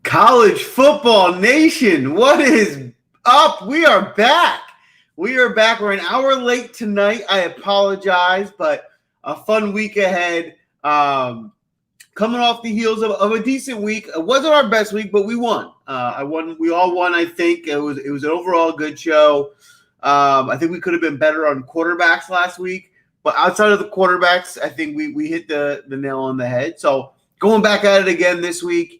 College football nation, what is up? We are back. We're an hour late tonight. I apologize, but a fun week ahead. Coming off the heels of a decent week. It wasn't our best week, but we won. I won. We all won. I think it was an overall good show. I think we could have been better on quarterbacks last week, but outside of the quarterbacks, I think we hit the nail on the head. So going back at it again this week.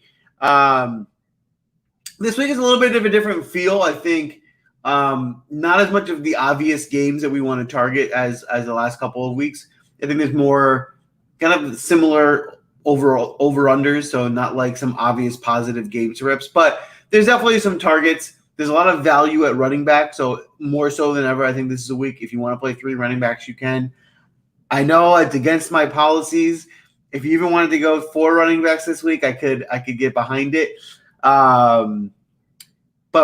This week is a little bit of a different feel. I think not as much of the obvious games that we want to target as the last couple of weeks. I think there's more kind of similar overall over-unders, so not like some obvious positive game trips, but there's definitely some targets. There's a lot of value at running back, so more so than ever, I think this is a week. If you want to play 3 running backs, you can. I know it's against my policies. If you even wanted to go 4 running backs this week, I could get behind it. But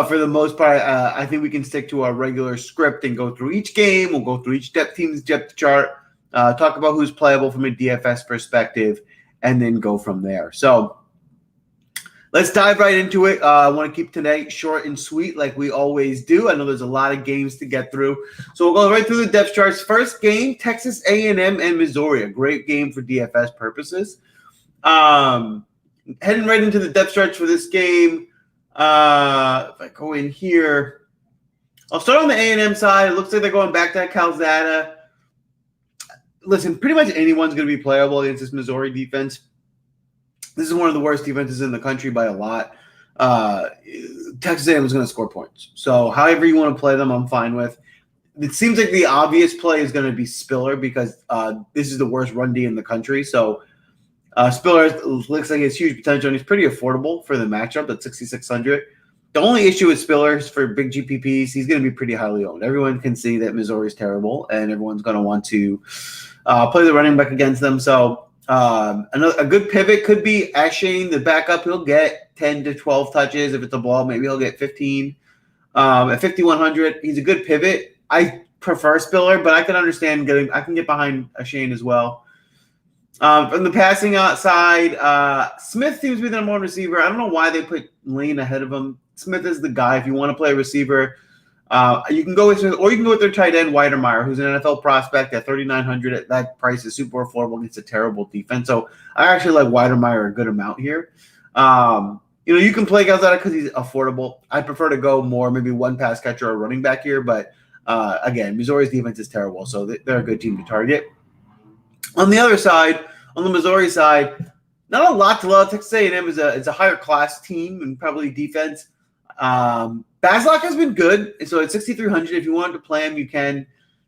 for the most part, I think we can stick to our regular script and go through each game. We'll go through each team's depth chart, talk about who's playable from a DFS perspective, and then go from there. So let's dive right into it. I want to keep today short and sweet like we always do. I know there's a lot of games to get through. So we'll go right through the depth charts. First game, Texas A&M and Missouri. A great game for DFS purposes. Heading right into the depth charts for this game. If I go in here, I'll start on the A&M side. It looks like they're going back to Calzada. Listen, pretty much anyone's going to be playable against this Missouri defense. This is one of the worst defenses in the country by a lot. Texas A&M is going to score points. So however you want to play them, I'm fine with. It seems like the obvious play is going to be Spiller because this is the worst run D in the country. So Spiller looks like he has huge potential, and he's pretty affordable for the matchup at $6,600. The only issue with Spiller is for big GPPs, he's going to be pretty highly owned. Everyone can see that Missouri is terrible, and everyone's going to want to play the running back against them. So a good pivot could be Ashane, the backup. He'll get 10 to 12 touches. If it's a ball, maybe he'll get 15. At 5,100, he's a good pivot. I prefer Spiller, but I can understand I can get behind Ashane as well. From the passing outside, Smith seems to be the number one receiver. I don't know why they put Lane ahead of him. Smith is the guy. If you want to play a receiver, you can go with Smith, or you can go with their tight end, Weidermeyer, who's an NFL prospect at 3,900. At that price is super affordable against a terrible defense. So I actually like Weidermeyer a good amount here. You can play Calzada because he's affordable. I prefer to go more maybe one pass catcher or running back here. But again, Missouri's defense is terrible, so they're a good team to target. On the other side, on the Missouri side, not a lot to love. Texas A&M is a higher class team and probably defense. Baslock has been good, so at 6,300, if you wanted to play him, you can.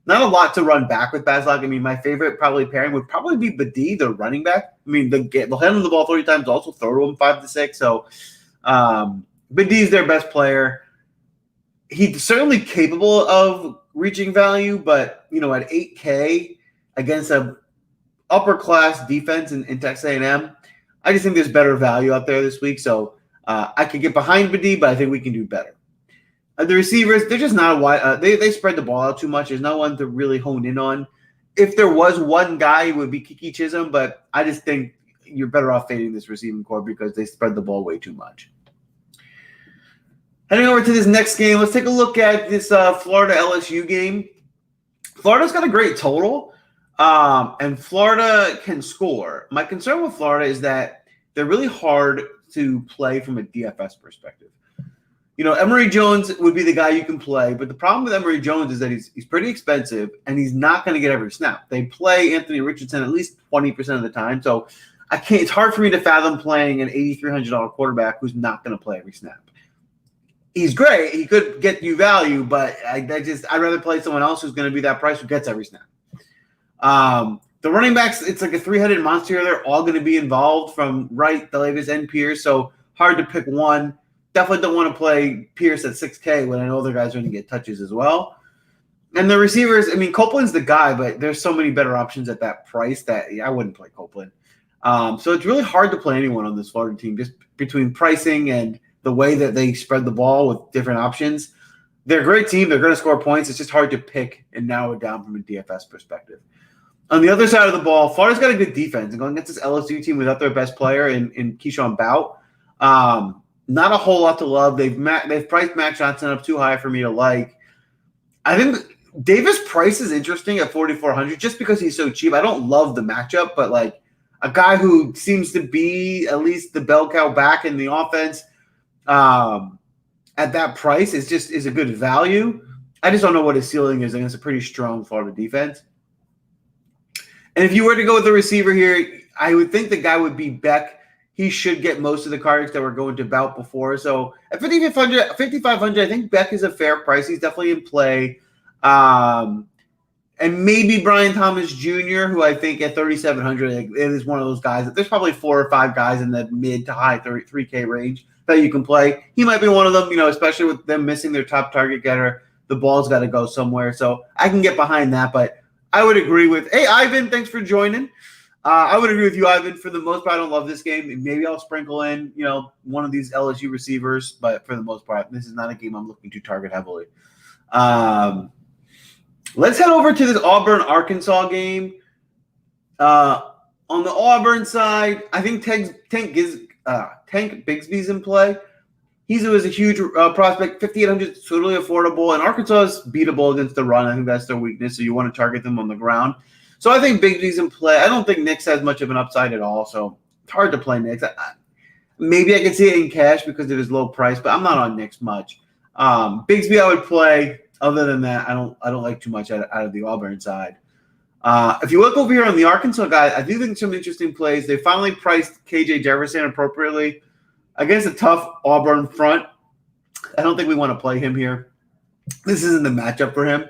Not a lot to run back with Baslock. I mean, my favorite probably pairing would probably be Badee, the running back. I mean, they'll handle the ball 30 times, also throw to him 5 to 6. So Badee's their best player. He's certainly capable of reaching value, but at $8K against a upper class defense in Texas A&M, I just think there's better value out there this week. So I could get behind Badee, but I think we can do better. The receivers, they're just not wide. They spread the ball out too much. There's no one to really hone in on. If there was one guy, it would be Kiki Chisholm, but I just think you're better off fading this receiving core because they spread the ball way too much. Heading over to this next game, let's take a look at this Florida LSU game. Florida's got a great total. And Florida can score. My concern with Florida is that they're really hard to play from a DFS perspective. Emory Jones would be the guy you can play, but the problem with Emory Jones is that he's pretty expensive, and he's not going to get every snap. They play Anthony Richardson at least 20% of the time, so it's hard for me to fathom playing an $8,300 quarterback who's not going to play every snap. He's great. He could get you value, but I'd rather play someone else who's going to be that price who gets every snap. The running backs, it's like a 3-headed monster. They're all going to be involved from Wright, Davis, and Pierce, so hard to pick one. Definitely don't want to play Pierce at 6K when I know other guys are going to get touches as well. And the receivers, I mean, Copeland's the guy, but there's so many better options at that price that I wouldn't play Copeland. So it's really hard to play anyone on this Florida team just between pricing and the way that they spread the ball with different options. They're a great team. They're going to score points. It's just hard to pick and narrow it down from a DFS perspective. On the other side of the ball, Florida's got a good defense. And going against this LSU team without their best player in Keyshawn Bout, Not a whole lot to love. They've priced Max Johnson up too high for me to like. I think Davis Price is interesting at 4,400 just because he's so cheap. I don't love the matchup, but like a guy who seems to be at least the bell cow back in the offense at that price is a good value. I just don't know what his ceiling is against a pretty strong Florida defense. And if you were to go with the receiver here, I would think the guy would be Beck. He should get most of the cards that were going to bout before. So at 5,500, I think Beck is a fair price. He's definitely in play. And maybe Brian Thomas Jr., who I think at 3,700 is one of those guys. There's probably 4 or 5 guys in the mid to high 3K range that you can play. He might be one of them, especially with them missing their top target getter. The ball's got to go somewhere. So I can get behind that. But I would agree with, hey, Ivan, thanks for joining. I would agree with you, Ivan. For the most part, I don't love this game. Maybe I'll sprinkle in, one of these LSU receivers. But for the most part, this is not a game I'm looking to target heavily. Let's head over to this Auburn-Arkansas game. On the Auburn side, I think Tank Bigsby's in play. He was a huge prospect. 5,800 is totally affordable. And Arkansas is beatable against the run. I think that's their weakness, so you want to target them on the ground. So I think Bigsby's in play. I don't think Nix has much of an upside at all, so it's hard to play Nix. Maybe I could see it in cash because of his low price, but I'm not on Nix much. Bigsby I would play. Other than that, I don't like too much out of the Auburn side. If you look over here on the Arkansas guy, I do think some interesting plays. They finally priced KJ Jefferson appropriately against a tough Auburn front. I don't think we want to play him here. This isn't the matchup for him.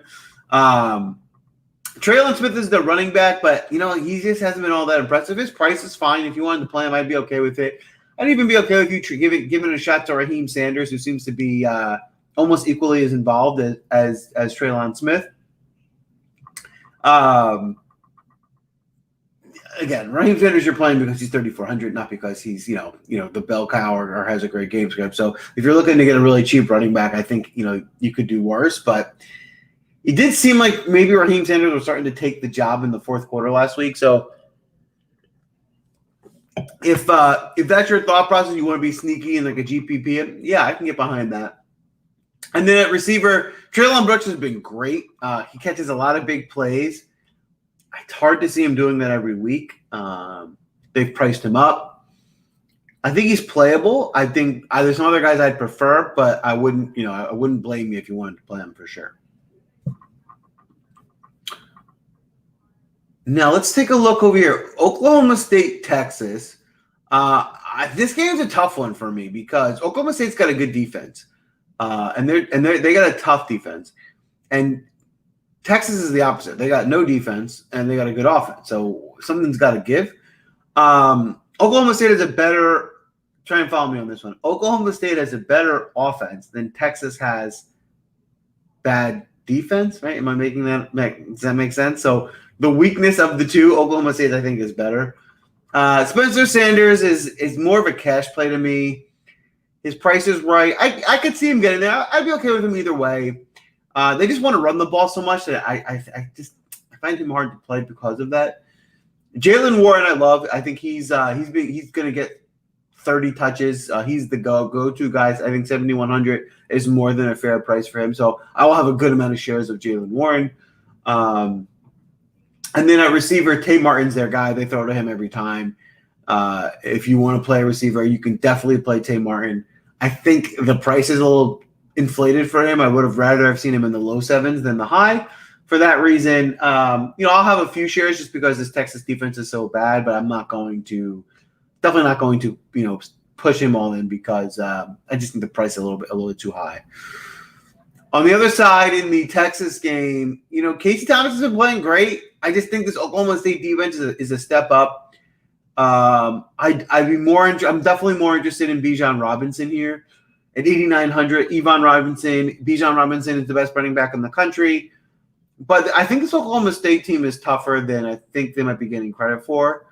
Traylon Smith is the running back, but he just hasn't been all that impressive. His price is fine. If you wanted to play him, I'd be okay with it. I'd even be okay with you giving a shot to Raheem Sanders, who seems to be almost equally as involved as Traylon Smith. Again, Raheem Sanders you're playing because he's 3,400, not because he's the bell cow or has a great game script. So if you're looking to get a really cheap running back, I think you could do worse. But it did seem like maybe Raheem Sanders was starting to take the job in the fourth quarter last week. So if that's your thought process, you want to be sneaky in like a GPP, yeah, I can get behind that. And then at receiver, Treylon Brooks has been great. He catches a lot of big plays. It's hard to see him doing that every week. They've priced him up. I think he's playable. I think there's some other guys I'd prefer, but I wouldn't blame you if you wanted to play him for sure. Now let's take a look over here. Oklahoma State, Texas. This game's a tough one for me because Oklahoma State's got a good defense. And they got a tough defense, and Texas is the opposite. They got no defense and they got a good offense. So something's got to give. Oklahoma State has a better. Try and follow me on this one. Oklahoma State has a better offense than Texas has bad defense. Right? Am I making that? Does that make sense? So the weakness of the two, Oklahoma State, I think, is better. Spencer Sanders is more of a cash play to me. His price is right. I could see him getting there. I'd be okay with him either way. They just want to run the ball so much that I find him hard to play because of that. Jalen Warren, I love. I think he's going to get 30 touches. He's the go-to guy. I think 7,100 is more than a fair price for him. So I will have a good amount of shares of Jalen Warren. And then at receiver, Tay Martin's their guy. They throw to him every time. If you want to play a receiver, you can definitely play Tay Martin. I think the price is a little inflated for him. I would have rather have seen him in the low 7s than the high. For that reason, I'll have a few shares just because this Texas defense is so bad, but I'm definitely not going to, push him all in because I just think the price is a little too high. On the other side, in the Texas game, Casey Thomas has been playing great. I just think this Oklahoma State defense is a step up. I'm definitely more interested in Bijan Robinson here at 8,900. Bijan Robinson is the best running back in the country, but I think this Oklahoma State team is tougher than I think they might be getting credit for.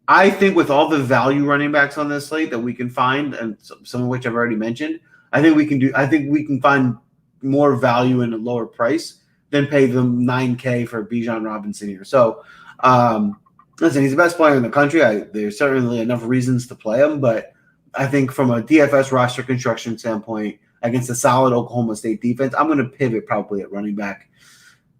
I think with all the value running backs on this slate that we can find, and some of which I've already mentioned, I think we can find more value in a lower price than pay them $9K for Bijan Robinson here. So, listen, he's the best player in the country. There's certainly enough reasons to play him, but I think from a DFS roster construction standpoint against a solid Oklahoma State defense, I'm going to pivot probably at running back.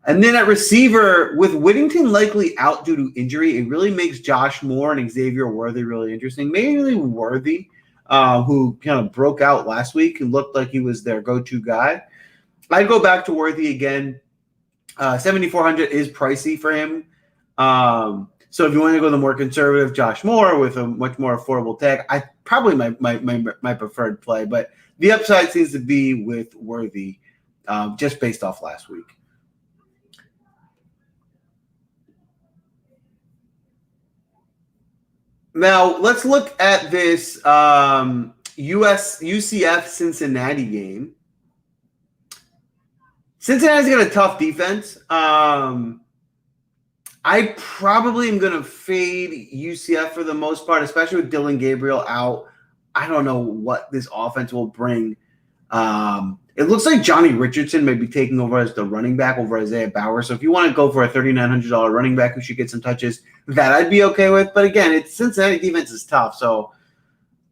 And then at receiver, with Whittington likely out due to injury, it really makes Josh Moore and Xavier Worthy really interesting. Mainly Worthy, who kind of broke out last week and looked like he was their go-to guy. I'd go back to Worthy again. 7,400 is pricey for him. So if you want to go the more conservative Josh Moore with a much more affordable tag, I probably my preferred play. But the upside seems to be with Worthy, just based off last week. Now, let's look at this UCF Cincinnati game. Cincinnati's got a tough defense. I probably am going to fade UCF for the most part, especially with Dylan Gabriel out. I don't know what this offense will bring. It looks like Johnny Richardson may be taking over as the running back over Isaiah Bauer. So if you want to go for a $3,900 running back who should get some touches, that I'd be okay with. But again, it's Cincinnati defense is tough. So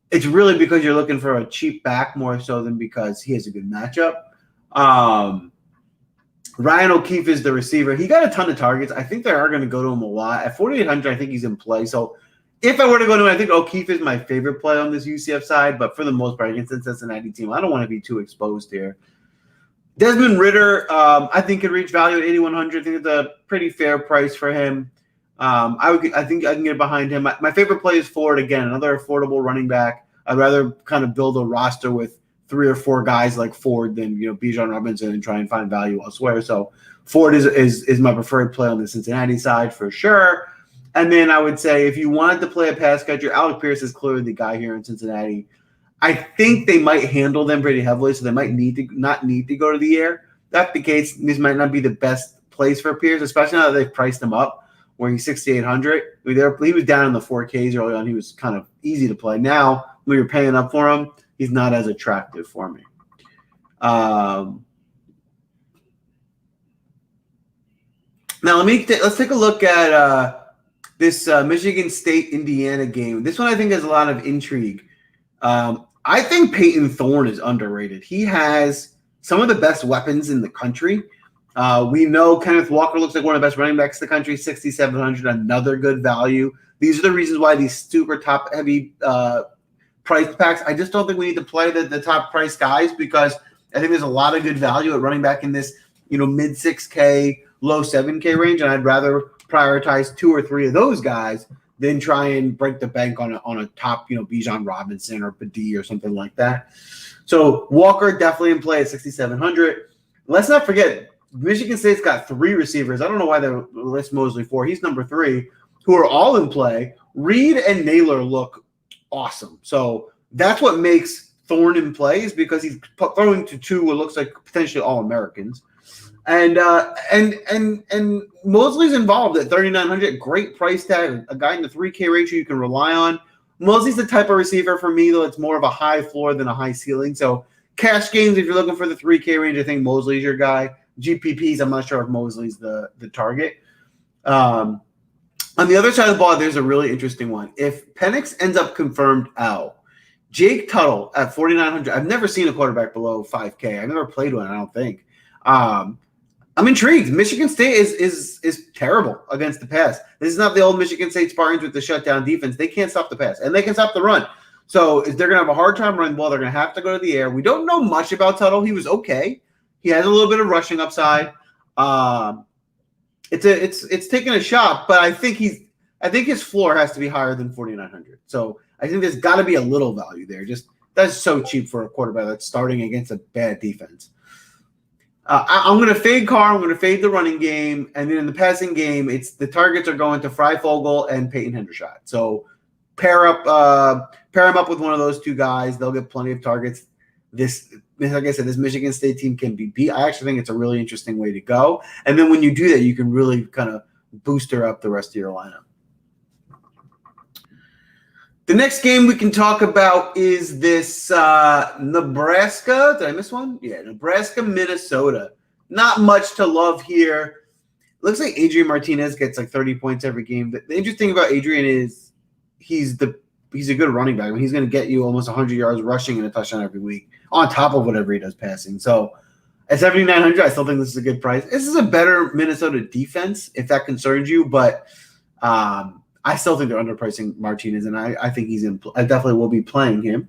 it's really because you're looking for a cheap back more so than because he has a good matchup. Ryan O'Keefe is the receiver. He got a ton of targets. I think they are going to go to him a lot. At 4,800, I think he's in play. So if I were to go to him, I think O'Keefe is my favorite play on this UCF side. But for the most part, against the Cincinnati team, I don't want to be too exposed here. Desmond Ridder, I think could reach value at 8,100. I think it's a pretty fair price for him. I think I can get behind him. My favorite play is Ford. Again, another affordable running back. I'd rather kind of build a roster with 3 or 4 guys like Ford than Bijan Robinson and try and find value elsewhere. So Ford is my preferred play on the Cincinnati side for sure. And then I would say if you wanted to play a pass catcher, Alec Pierce is clearly the guy here in Cincinnati. I think they might handle them pretty heavily, so they might not need to go to the air. That's the case. This might not be the best place for Pierce, especially now that they've priced him up, where he's 6,800. He was down in the 4Ks early on. He was kind of easy to play. Now, when you're paying up for him, he's not as attractive for me. Now let's take a look at this Michigan State-Indiana game. This one I think has a lot of intrigue. I think Peyton Thorne is underrated. He has some of the best weapons in the country. We know Kenneth Walker looks like one of the best running backs in the country, 6,700, another good value. These are the reasons why these super top-heavy price packs. I just don't think we need to play the top price guys because I think there's a lot of good value at running back in this, mid 6K, low 7K range, and I'd rather prioritize 2 or 3 of those guys than try and break the bank on a top, Bijan Robinson or Badie or something like that. So Walker definitely in play at 6,700. Let's not forget, Michigan State's got 3 receivers. I don't know why they list Mosley 4. He's number 3, who are all in play. Reed and Naylor look awesome. So that's what makes Thorne in play is because he's throwing to 2 what looks like potentially All-Americans. And Mosley's involved at 3,900. Great price tag. A guy in the 3K range you can rely on. Mosley's the type of receiver for me, though. It's more of a high floor than a high ceiling. So cash games, if you're looking for the 3K range, I think Mosley's your guy. GPPs, I'm not sure if Mosley's the target. On the other side of the ball, there's a really interesting one. If Penix ends up confirmed out, Jake Tuttle at 4,900. I've never seen a quarterback below 5K. I've never played one, I don't think. I'm intrigued. Michigan State is terrible against the pass. This is not the old Michigan State Spartans with the shutdown defense. They can't stop the pass, and they can stop the run. So they're going to have a hard time running the ball. They're going to have to go to the air. We don't know much about Tuttle. He was okay. He has a little bit of rushing upside. It's taking a shot, but I think his floor has to be higher than 4,900. So I think there's got to be a little value there. Just that's so cheap for a quarterback that's starting against a bad defense. I'm going to fade Carr. I'm going to fade the running game. And then in the passing game, the targets are going to Freifogel and Peyton Hendershot. So pair him up with one of those 2 guys. They'll get plenty of targets. Like I said, this Michigan State team can be beat. I actually think it's a really interesting way to go. And then when you do that, you can really kind of booster up the rest of your lineup. The next game we can talk about is this Nebraska. Did I miss one? Yeah, Nebraska, Minnesota. Not much to love here. Looks like Adrian Martinez gets like 30 points every game. The interesting about Adrian is he's the he's a good running back. I mean, he's going to get you almost 100 yards rushing and a touchdown every week on top of whatever he does passing. So at 7,900, I still think this is a good price. This is a better Minnesota defense, if that concerns you, but I still think they're underpricing Martinez, and I think I definitely will be playing him.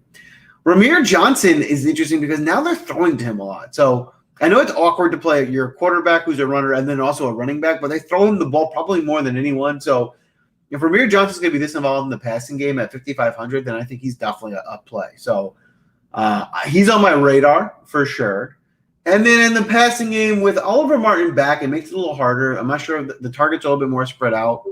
Ramir Johnson is interesting because now they're throwing to him a lot. So I know it's awkward to play your quarterback who's a runner and then also a running back, but they throw him the ball probably more than anyone. So if Ramir Johnson's going to be this involved in the passing game at 5,500, then I think he's definitely a play. So he's on my radar for sure. And then in the passing game with Oliver Martin back, it makes it a little harder. I'm not sure if the target's a little bit more spread out.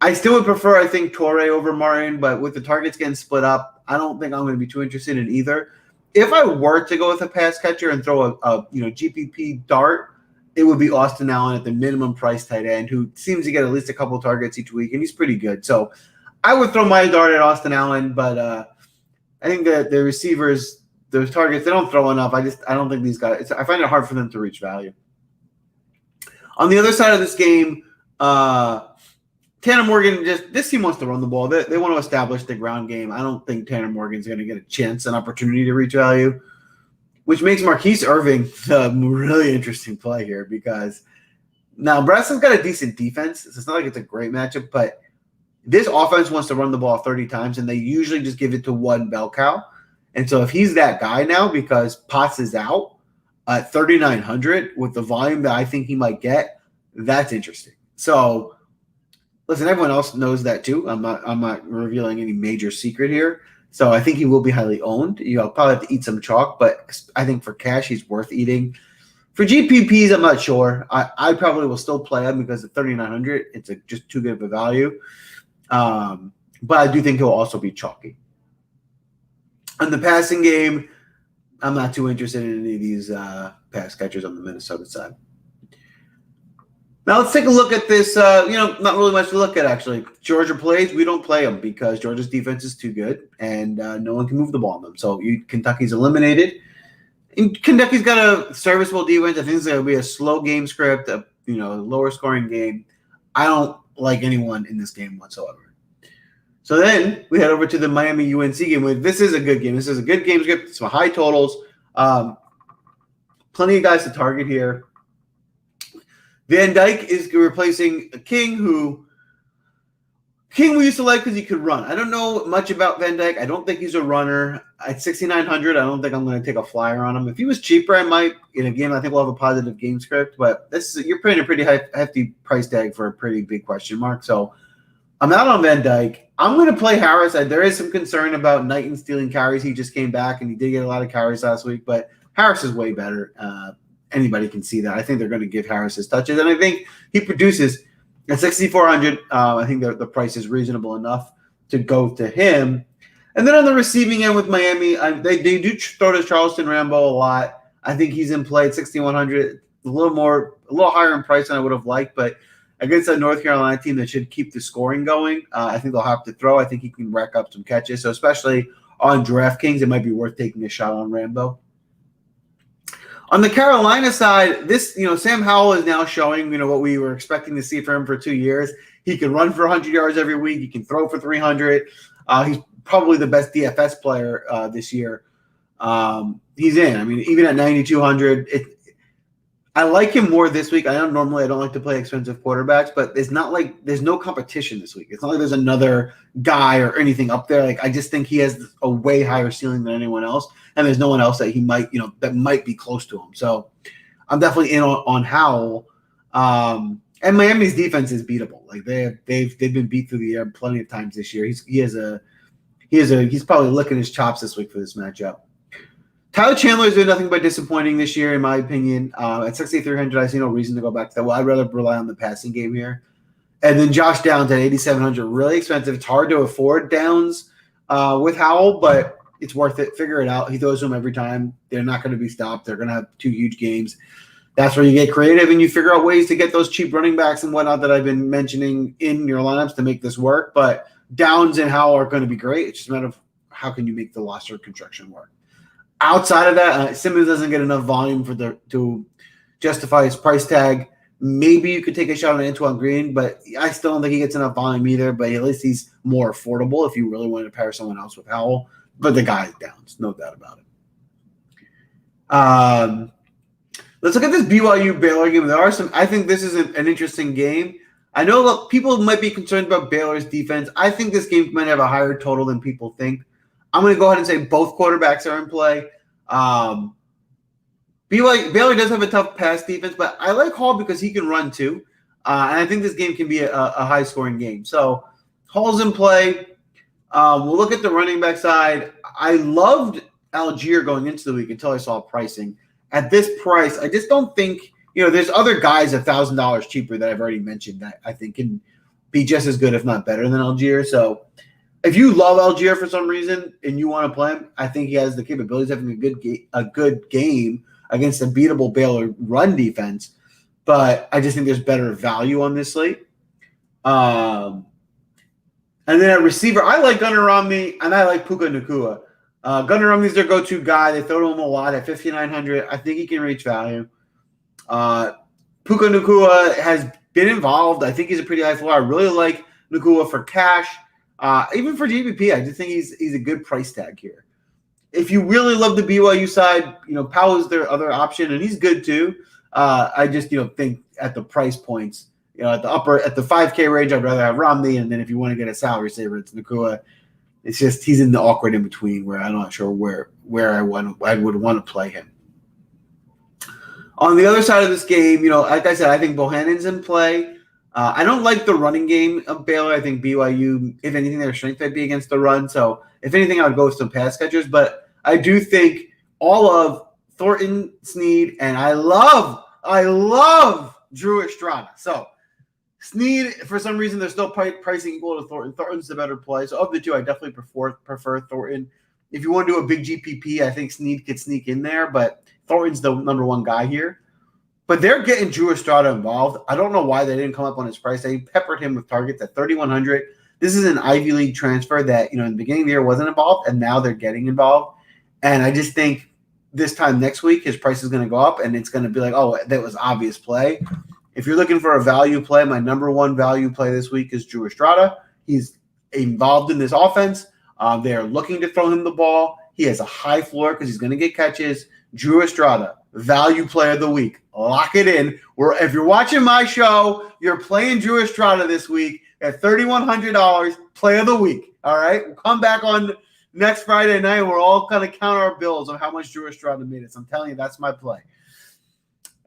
I still would prefer, I think, Torrey over Martin, but with the targets getting split up, I don't think I'm going to be too interested in either. If I were to go with a pass catcher and throw a GPP dart, it would be Austin Allen at the minimum price tight end, who seems to get at least a couple targets each week, and he's pretty good. So I would throw my dart at Austin Allen, but I think that the receivers, those targets, they don't throw enough. I don't think these guys – I find it hard for them to reach value. On the other side of this game, Tanner Morgan, this team wants to run the ball. They want to establish the ground game. I don't think Tanner Morgan's going to get a chance, an opportunity to reach value, which makes Marquise Irving a really interesting play here because now Nebraska's got a decent defense. So it's not like it's a great matchup, but this offense wants to run the ball 30 times, and they usually just give it to one bell cow. And so if he's that guy now because Potts is out at 3,900 with the volume that I think he might get, that's interesting. So listen, everyone else knows that too. I'm not revealing any major secret here. So I think he will be highly owned. I'll probably have to eat some chalk, but I think for cash, he's worth eating. For GPPs, I'm not sure. I probably will still play him because at 3,900, it's just too good of a value. But I do think he'll also be chalky. On the passing game, I'm not too interested in any of these pass catchers on the Minnesota side. Now let's take a look at this. Not really much to look at, actually. Georgia plays. We don't play them because Georgia's defense is too good, and no one can move the ball on them. So Kentucky's eliminated. And Kentucky's got a serviceable defense. I think it's going to be a slow game script, a lower scoring game. I don't like anyone in this game whatsoever. So then we head over to the Miami UNC game. This is a good game. This is a good game script. Some high totals. Plenty of guys to target here. Van Dyke is replacing King, who we used to like because he could run. I don't know much about Van Dyke. I don't think he's a runner. At 6,900, I don't think I'm going to take a flyer on him. If he was cheaper, I might. In a game, I think we'll have a positive game script. But you're paying a pretty hefty price tag for a pretty big question mark. So I'm out on Van Dyke. I'm going to play Harris. There is some concern about Knighton stealing carries. He just came back, and he did get a lot of carries last week. But Harris is way better. Anybody can see that. I think they're going to give Harris his touches, and I think he produces at 6,400. I think the price is reasonable enough to go to him. And then on the receiving end with Miami, they do throw to Charleston Rambo a lot. I think he's in play at 6,100, a little higher in price than I would have liked, but against a North Carolina team that should keep the scoring going, I think they'll have to throw. I think he can rack up some catches. So especially on DraftKings, it might be worth taking a shot on Rambo. On the Carolina side, Sam Howell is now showing, what we were expecting to see from him for 2 years. He can run for 100 yards every week. He can throw for 300. He's probably the best DFS player this year. He's in. I mean, even at 9,200, I like him more this week. I don't like to play expensive quarterbacks, but it's not like there's no competition this week. It's not like there's another guy or anything up there. Like I just think he has a way higher ceiling than anyone else, and there's no one else that he might, that might be close to him. So I'm definitely in on Howell. And Miami's defense is beatable. Like they've been beat through the air plenty of times this year. He's probably licking his chops this week for this matchup. Tyler Chandler is doing nothing but disappointing this year, in my opinion. At 6,300, I see no reason to go back to that. Well, I'd rather rely on the passing game here. And then Josh Downs at 8,700, really expensive. It's hard to afford Downs with Howell, but it's worth it. Figure it out. He throws them every time. They're not going to be stopped. They're going to have 2 huge games. That's where you get creative and you figure out ways to get those cheap running backs and whatnot that I've been mentioning in your lineups to make this work. But Downs and Howell are going to be great. It's just a matter of how can you make the roster construction work. Outside of that, Simmons doesn't get enough volume to justify his price tag. Maybe you could take a shot on Antoine Green, but I still don't think he gets enough volume either. But at least he's more affordable if you really want to pair someone else with Howell. But the guy's down. There's no doubt about it. Let's look at this BYU Baylor game. I think this is an interesting game. I know people might be concerned about Baylor's defense. I think this game might have a higher total than people think. I'm going to go ahead and say both quarterbacks are in play. Baylor does have a tough pass defense, but I like Hall because he can run too. And I think this game can be a high-scoring game. So Hall's in play. We'll look at the running back side. I loved Algier going into the week until I saw pricing. At this price, I just don't think – there's other guys $1,000 cheaper that I've already mentioned that I think can be just as good, if not better, than Algier. So if you love Algier for some reason and you want to play him, I think he has the capabilities of having a good game against a beatable Baylor run defense. But I just think there's better value on this slate. And then at receiver, I like Gunnar Romney and I like Puka Nacua. Gunnar Romney's their go-to guy. They throw to him a lot at 5,900. I think he can reach value. Puka Nacua has been involved. I think he's a pretty high floor. I really like Nacua for cash. Even for GPP, I just think he's a good price tag here. If you really love the BYU side, Powell is their other option, and he's good too. I just think at the price points, at the 5K range, I'd rather have Romney, and then if you want to get a salary saver, it's Nacua. It's just he's in the awkward in between where I'm not sure where I would want to play him. On the other side of this game, like I said, I think Bohannon's in play. I don't like the running game of Baylor. I think BYU, if anything, their strength might be against the run. So if anything, I would go with some pass catchers. But I do think all of Thornton, Snead, and I love Drew Estrada. So Snead, for some reason, they're still pricing equal to Thornton. Thornton's the better play. So of the two, I definitely prefer Thornton. If you want to do a big GPP, I think Snead could sneak in there, but Thornton's the number one guy here. But they're getting Drew Estrada involved. I don't know why they didn't come up on his price. They peppered him with targets at 3,100. This is an Ivy League transfer that, in the beginning of the year wasn't involved, and now they're getting involved. And I just think this time next week, his price is going to go up, and it's going to be like, oh, that was obvious play. If you're looking for a value play, my number one value play this week is Drew Estrada. He's involved in this offense. They're looking to throw him the ball. He has a high floor because he's going to get catches. Drew Estrada, value play of the week. Lock it in. If you're watching my show, you're playing Drew Estrada this week at $3,100, play of the week. All right? We'll come back on next Friday night. We're all going to count our bills on how much Drew Estrada made us. I'm telling you, that's my play.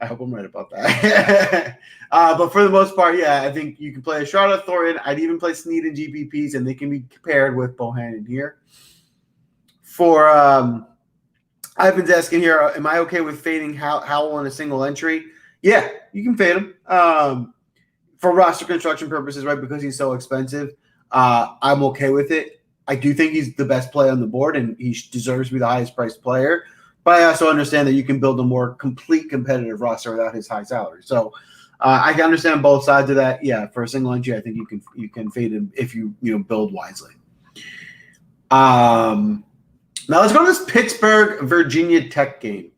I hope I'm right about that. But for the most part, yeah, I think you can play Estrada, Thornton. I'd even play Snead and GPPs, and they can be paired with Bohannon here. For Ivan's asking here, am I okay with fading Howell in a single entry? Yeah, you can fade him for roster construction purposes, right? Because he's so expensive. I'm okay with it. I do think he's the best play on the board, and he deserves to be the highest priced player. But I also understand that you can build a more complete competitive roster without his high salary. So I can understand both sides of that. Yeah, for a single entry, I think you can fade him if you build wisely. Now let's go to this Pittsburgh Virginia Tech game.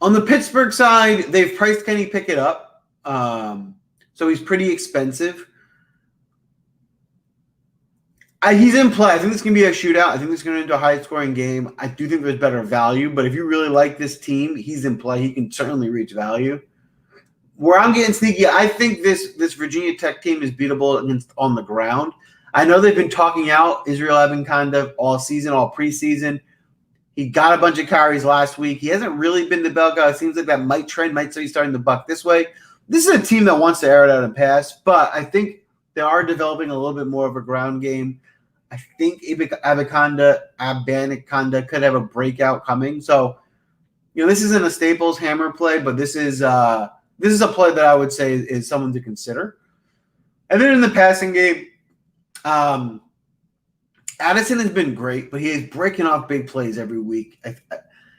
On the Pittsburgh side, they've priced Kenny Pickett up, so he's pretty expensive. He's in play. I think this can be a shootout. I think this is going to be a high-scoring game. I do think there's better value, but if you really like this team, he's in play. He can certainly reach value. Where I'm getting sneaky, I think this Virginia Tech team is beatable on the ground. I know they've been talking out Israel Abanikanda all season, all preseason. He got a bunch of carries last week. He hasn't really been the bell guy. It seems like that might say he's starting to buck this way. This is a team that wants to air it out and pass, but I think they are developing a little bit more of a ground game. I think Abanikanda could have a breakout coming. So, this isn't a Staples hammer play, but this is a play that I would say is someone to consider. And then in the passing game, Addison has been great, but he is breaking off big plays every week. At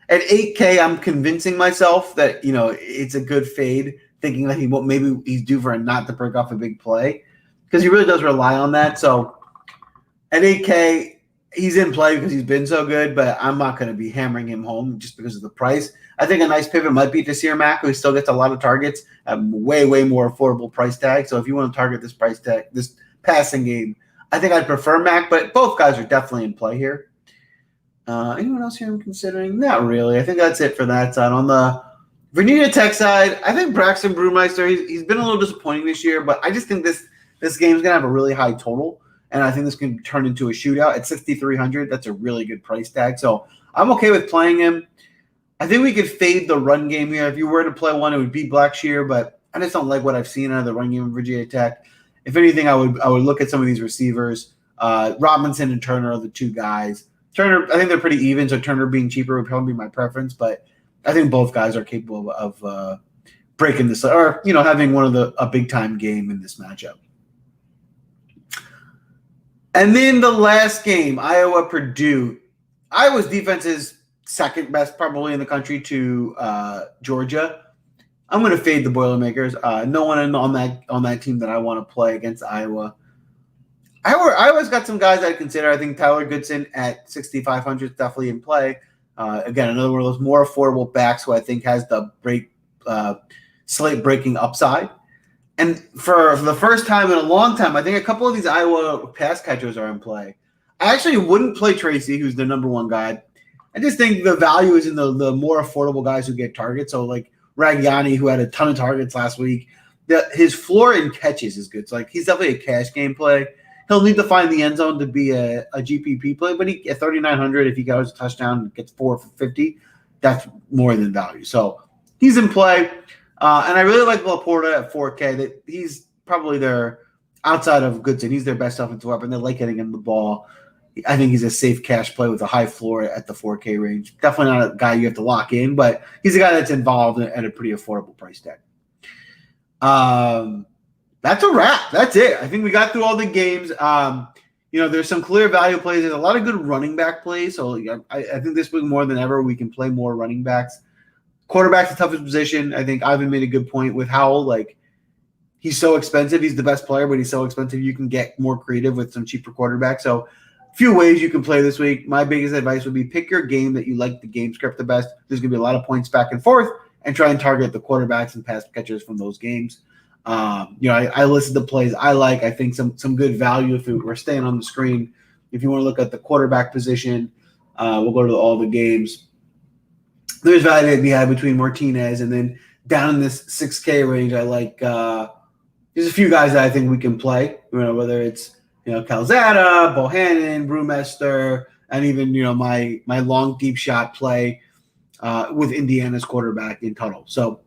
8K, I'm convincing myself that it's a good fade, thinking that maybe he's due for a not to break off a big play because he really does rely on that. So at 8K, he's in play because he's been so good, but I'm not going to be hammering him home just because of the price. I think a nice pivot might be Tasir Mack, who still gets a lot of targets at way, way more affordable price tag. So if you want to target this price tag, this passing game, I think I'd prefer Mack, but both guys are definitely in play here. Anyone else here I'm considering? Not really. I think that's it for that side. On the Virginia Tech side, I think Braxton Brewmeister, he's been a little disappointing this year, but I just think this game's going to have a really high total, and I think this can turn into a shootout at 6,300. That's a really good price tag. So I'm okay with playing him. I think we could fade the run game here. If you were to play one, it would be Blackshear, but I just don't like what I've seen out of the run game of Virginia Tech. If anything, I would look at some of these receivers. Robinson and Turner are the two guys. Turner, I think they're pretty even, so Turner being cheaper would probably be my preference, but I think both guys are capable of breaking this, or having a big time game in this matchup. And then the last game, Iowa-Purdue. Iowa's defense is second best probably in the country to Georgia. I'm going to fade the Boilermakers. No one on that team that I want to play against Iowa. Iowa's got some guys I'd consider. I think Tyler Goodson at 6,500 is definitely in play. Again, another one of those more affordable backs who I think has the slate breaking upside. And for the first time in a long time, I think a couple of these Iowa pass catchers are in play. I actually wouldn't play Tracy, who's the number one guy. I just think the value is in the more affordable guys who get targets. So like Ragiani, who had a ton of targets last week, his floor in catches is good. So he's definitely a cash game play. He'll need to find the end zone to be a GPP play, but at 3,900, if he goes a touchdown and gets 4 for 50, that's more than value. So he's in play. And I really like Laporta at 4K. That he's probably their, outside of Goodson, he's their best offensive weapon. They like getting him the ball. I think he's a safe cash play with a high floor at the 4K range. Definitely not a guy you have to lock in, but he's a guy that's involved at a pretty affordable price tag. That's a wrap. That's it. I think we got through all the games. There's some clear value plays. There's a lot of good running back plays. So I think this week more than ever, we can play more running backs. Quarterback's the toughest position. I think Ivan made a good point with Howell. He's so expensive. He's the best player, but he's so expensive. You can get more creative with some cheaper quarterbacks. So a few ways you can play this week. My biggest advice would be pick your game that you like the game script the best. There's going to be a lot of points back and forth, and try and target the quarterbacks and pass catchers from those games. I listed the plays I like. I think some good value if we're staying on the screen. If you want to look at the quarterback position, we'll go to all the games. There's value to be had between Martinez and then down in this 6K range. I like there's a few guys that I think we can play. Whether it's Calzada, Bohannon, Brewmeister, and even my long deep shot play with Indiana's quarterback in tunnel. So.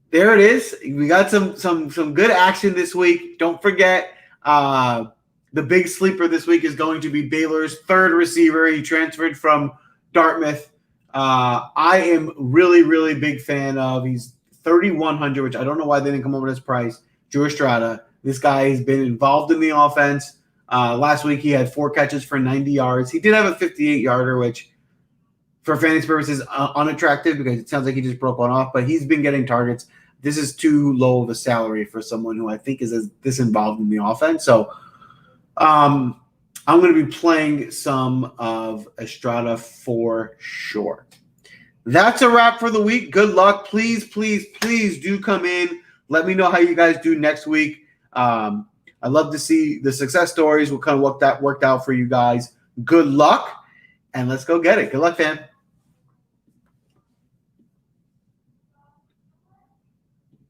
There it is. We got some good action this week. Don't forget, the big sleeper this week is going to be Baylor's third receiver. He transferred from Dartmouth. I am really, really big fan of. He's 3,100, which I don't know why they didn't come up with this price. Drew Estrada. This guy has been involved in the offense. Last week he had 4 catches for 90 yards. He did have a 58-yarder, which for fantasy purposes unattractive because it sounds like he just broke one off, but he's been getting targets. This is too low of a salary for someone who I think is this involved in the offense. So I'm going to be playing some of Estrada for sure. That's a wrap for the week. Good luck. Please, please, please do come in. Let me know how you guys do next week. I'd love to see the success stories, what kind of worked out for you guys. Good luck, and let's go get it. Good luck, fam.